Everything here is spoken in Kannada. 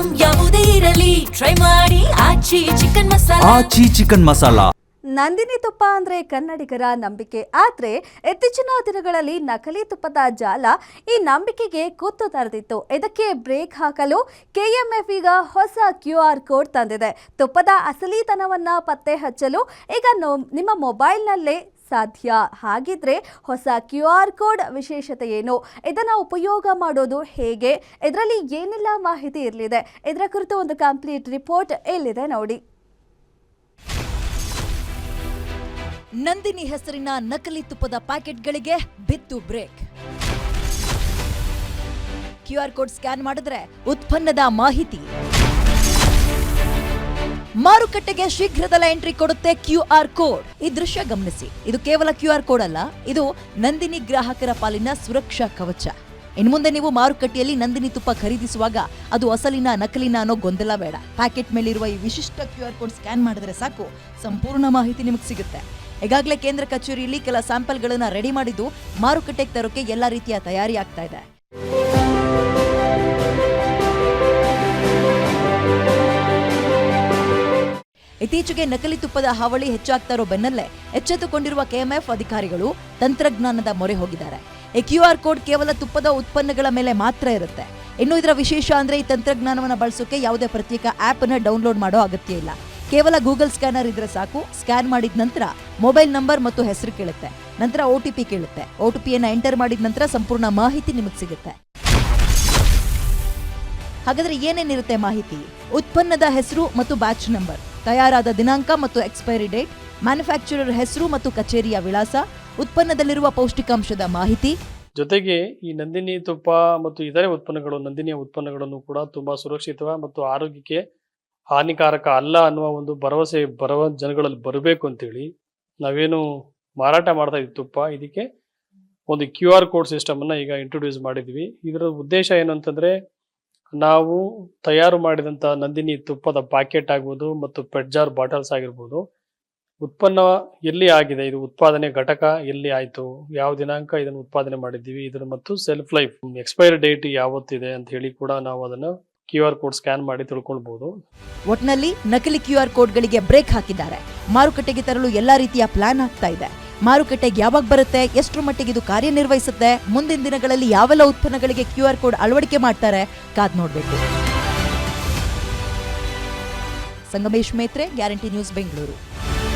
ಐಟಂ ಯಾವುದೇ ಇರಲಿ ಟ್ರೈ ಮಾಡಿ ಆಚಿ ಚಿಕನ್ ಮಸಾಲಾ. ನಂದಿನಿ ತುಪ್ಪ ಅಂದ್ರೆ ಕನ್ನಡಿಗರ ನಂಬಿಕೆ. ಆದ್ರೆ ಇತ್ತೀಚಿನ ದಿನಗಳಲ್ಲಿ ನಕಲಿ ತುಪ್ಪದ ಜಾಲ ಈ ನಂಬಿಕೆಗೆ ಕುತ್ತು ತರೆದಿತ್ತು. ಇದಕ್ಕೆ ಬ್ರೇಕ್ ಹಾಕಲು ಕೆಎಂಎಫ್ ಈಗ ಹೊಸ QR ಕೋಡ್ ತಂದಿದೆ. ತುಪ್ಪದ ಅಸಲಿತನವನ್ನ ಪತ್ತೆ ಹಚ್ಚಲು ಈಗ ನಿಮ್ಮ ಮೊಬೈಲ್ನಲ್ಲೇ ಸಾಧ್ಯ. ಹಾಗಿದ್ರೆ ಹೊಸ QR ಕೋಡ್ ವಿಶೇಷತೆ ಏನು, ಇದನ್ನು ಉಪಯೋಗ ಮಾಡೋದು ಹೇಗೆ, ಇದರಲ್ಲಿ ಏನೆಲ್ಲ ಮಾಹಿತಿ ಇರಲಿದೆ, ಇದರ ಕುರಿತು ಒಂದು ಕಂಪ್ಲೀಟ್ ರಿಪೋರ್ಟ್ ಇಲ್ಲಿದೆ ನೋಡಿ. ನಂದಿನಿ ಹೆಸರಿನ ನಕಲಿ ತುಪ್ಪದ ಪ್ಯಾಕೆಟ್ಗಳಿಗೆ ಬಿತ್ತು ಬ್ರೇಕ್. QR ಕೋಡ್ ಸ್ಕ್ಯಾನ್ ಮಾಡಿದ್ರೆ ಉತ್ಪನ್ನದ ಮಾಹಿತಿ. ಮಾರುಕಟ್ಟೆಗೆ ಶೀಘ್ರದಲ್ಲೇ ಎಂಟ್ರಿ ಕೊಡುತ್ತೆ QR ಕೋಡ್. ಈ ದೃಶ್ಯ ಗಮನಿಸಿ, ಇದು ಕೇವಲ QR ಕೋಡ್ ಅಲ್ಲ, ಇದು ನಂದಿನಿ ಗ್ರಾಹಕರ ಪಾಲಿನ ಸುರಕ್ಷಾ ಕವಚ. ಇನ್ನು ಮುಂದೆ ನೀವು ಮಾರುಕಟ್ಟೆಯಲ್ಲಿ ನಂದಿನಿ ತುಪ್ಪ ಖರೀದಿಸುವಾಗ ಅದು ಅಸಲಿನ ನಕಲಿನ ಅನ್ನೋ ಗೊಂದಲ ಬೇಡ. ಪ್ಯಾಕೆಟ್ ಮೇಲಿರುವ ಈ ವಿಶಿಷ್ಟ QR ಕೋಡ್ ಸ್ಕ್ಯಾನ್ ಮಾಡಿದ್ರೆ ಸಾಕು, ಸಂಪೂರ್ಣ ಮಾಹಿತಿ ನಿಮಗೆ ಸಿಗುತ್ತೆ. ಈಗಾಗಲೇ ಕೇಂದ್ರ ಕಚೇರಿಯಲ್ಲಿ ಕೆಲ ಸ್ಯಾಂಪಲ್ಗಳನ್ನ ರೆಡಿ ಮಾಡಿದ್ದು ಮಾರುಕಟ್ಟೆಗೆ ತರೋಕೆ ಎಲ್ಲ ರೀತಿಯ ತಯಾರಿ ಆಗ್ತಾ ಇದೆ. ಇತ್ತೀಚೆಗೆ ನಕಲಿ ತುಪ್ಪದ ಹಾವಳಿ ಹೆಚ್ಚಾಗ್ತಾ ಇರೋ ಬೆನ್ನಲ್ಲೇ ಎಚ್ಚೆತ್ತುಕೊಂಡಿರುವ ಕೆಎಂಎಫ್ ಅಧಿಕಾರಿಗಳು ತಂತ್ರಜ್ಞಾನದ ಮೊರೆ ಹೋಗಿದ್ದಾರೆ. ಈ QR ಕೋಡ್ ಕೇವಲ ತುಪ್ಪದ ಉತ್ಪನ್ನಗಳ ಮೇಲೆ ಮಾತ್ರ ಇರುತ್ತೆ. ಇನ್ನು ಇದರ ವಿಶೇಷ ಅಂದ್ರೆ ಈ ತಂತ್ರಜ್ಞಾನವನ್ನು ಬಳಸೋಕೆ ಯಾವುದೇ ಪ್ರತ್ಯೇಕ ಆಪ್ ಅನ್ನ ಡೌನ್ಲೋಡ್ ಮಾಡೋ ಅಗತ್ಯ ಇಲ್ಲ. ಕೇವಲ ಗೂಗಲ್ ಸ್ಕ್ಯಾನರ್ ಇದ್ರೆ ಸಾಕು. ಸ್ಕ್ಯಾನ್ ಮಾಡಿದ ನಂತರ ಮೊಬೈಲ್ ನಂಬರ್ ಮತ್ತು ಹೆಸರು ಕೇಳುತ್ತೆ, ನಂತರ OTP ಕೇಳುತ್ತೆ. OTPಯನ್ನು ಎಂಟರ್ ಮಾಡಿದ ನಂತರ ಸಂಪೂರ್ಣ ಮಾಹಿತಿ ನಿಮಗೆ ಸಿಗುತ್ತೆ. ಹಾಗಾದ್ರೆ ಏನೇನಿರುತ್ತೆ ಮಾಹಿತಿ? ಉತ್ಪನ್ನದ ಹೆಸರು ಮತ್ತು ಬ್ಯಾಚ್ ನಂಬರ್, ತಯಾರಾದ ದಿನಾಂಕ ಮತ್ತು ಎಕ್ಸ್ಪೈರಿ ಡೇಟ್, ಮ್ಯಾನುಫ್ಯಾಕ್ಚರರ್ ಹೆಸರು ಮತ್ತು ಕಚೇರಿಯ ವಿಳಾಸ, ಉತ್ಪನ್ನದಲ್ಲಿರುವ ಪೌಷ್ಟಿಕಾಂಶದ ಮಾಹಿತಿ. ಜೊತೆಗೆ ಈ ನಂದಿನಿ ತುಪ್ಪ ಮತ್ತು ಇತರೆ ಉತ್ಪನ್ನಗಳು, ನಂದಿನಿಯ ಉತ್ಪನ್ನಗಳನ್ನು ಕೂಡ ತುಂಬಾ ಸುರಕ್ಷಿತ ಮತ್ತು ಆರೋಗ್ಯಕ್ಕೆ ಹಾನಿಕಾರಕ ಅಲ್ಲ ಅನ್ನುವ ಒಂದು ಭರವಸೆ ಜನಗಳಲ್ಲಿ ಬರಬೇಕು ಅಂತೇಳಿ ನಾವೇನು ಮಾರಾಟ ಮಾಡ್ತಾ ಇದ್ವಿ ತುಪ್ಪ, ಇದಕ್ಕೆ ಒಂದು QR ಕೋಡ್ ಸಿಸ್ಟಮ್ ಅನ್ನ ಈಗ ಇಂಟ್ರೊಡ್ಯೂಸ್ ಮಾಡಿದ್ವಿ. ಇದರ ಉದ್ದೇಶ ಏನು ಅಂತಂದ್ರೆ, ನಾವು ತಯಾರು ಮಾಡಿದಂತ ನಂದಿನಿ ತುಪ್ಪದ ಪ್ಯಾಕೆಟ್ ಆಗ್ಬೋದು ಮತ್ತು ಪೆಟ್ ಜಾರ್ ಬಾಟಲ್ಸ್ ಆಗಿರ್ಬೋದು, ಉತ್ಪನ್ನ ಎಲ್ಲಿ ಆಗಿದೆ, ಇದು ಉತ್ಪಾದನೆ ಘಟಕ ಎಲ್ಲಿ ಆಯ್ತು, ಯಾವ ದಿನಾಂಕ ಇದನ್ನು ಉತ್ಪಾದನೆ ಮಾಡಿದ್ದೀವಿ, ಇದರ ಮತ್ತು ಸೆಲ್ಫ್ ಲೈಫ್ ಎಕ್ಸ್ಪೈರಿ ಡೇಟ್ ಯಾವತ್ತಿದೆ ಅಂತ ಹೇಳಿ ಕೂಡ ನಾವು ಅದನ್ನ QR ಕೋಡ್ ಸ್ಕ್ಯಾನ್ ಮಾಡಿ ತಿಳ್ಕೊಳ್ಬಹುದು. ಒಟ್ನಲ್ಲಿ ನಕಲಿ QR ಕೋಡ್ಗಳಿಗೆ ಬ್ರೇಕ್ ಹಾಕಿದ್ದಾರೆ. ಮಾರುಕಟ್ಟೆಗೆ ತರಲು ಎಲ್ಲಾ ರೀತಿಯ ಪ್ಲಾನ್ ಆಗ್ತಾ ಇದೆ. ಮಾರುಕಟ್ಟೆಗೆ ಯಾವಾಗ ಬರುತ್ತೆ, ಎಷ್ಟರ ಮಟ್ಟಿಗೆ ಇದು ಕಾರ್ಯನಿರ್ವಹಿಸುತ್ತೆ, ಮುಂದಿನ ದಿನಗಳಲ್ಲಿ ಯಾವೆಲ್ಲ ಉತ್ಪನ್ನಗಳಿಗೆ QR ಕೋಡ್ ಅಳವಡಿಕೆ ಮಾಡ್ತಾರೆ, ಕಾದ್ ನೋಡ್ಬೇಕು. Sangamesh Metre, guarantee news, Bengaluru.